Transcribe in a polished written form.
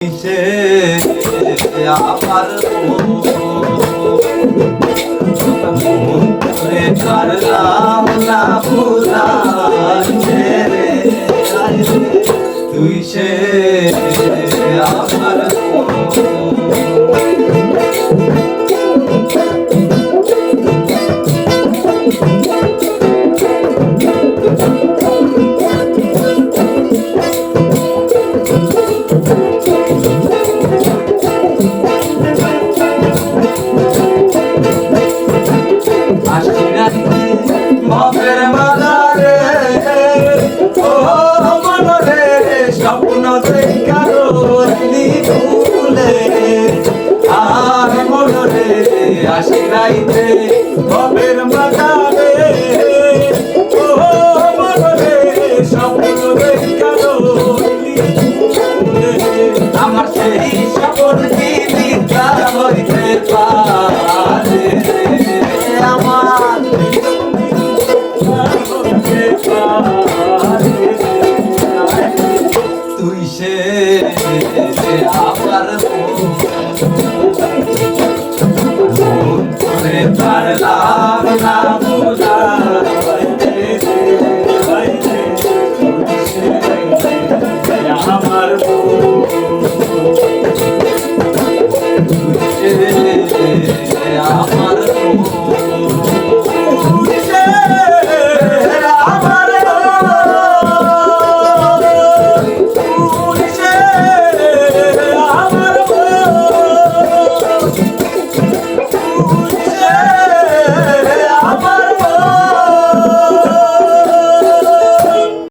সে আমার মন করে কারলাম না ভুলাইতে রে তুই সে আমার মনের মালারে ও মনরে স্বপ্ন দেখারো ভুলে আর মনরে আসি রাইতে মনের মালারে ও মনরে স্বপ্ন দেখারো ভুলে আমার সেই স্বপ্ন কি মিথ্যা হইতে পারে আমার তুই সে আমার মন করে পারলাম না বুঝা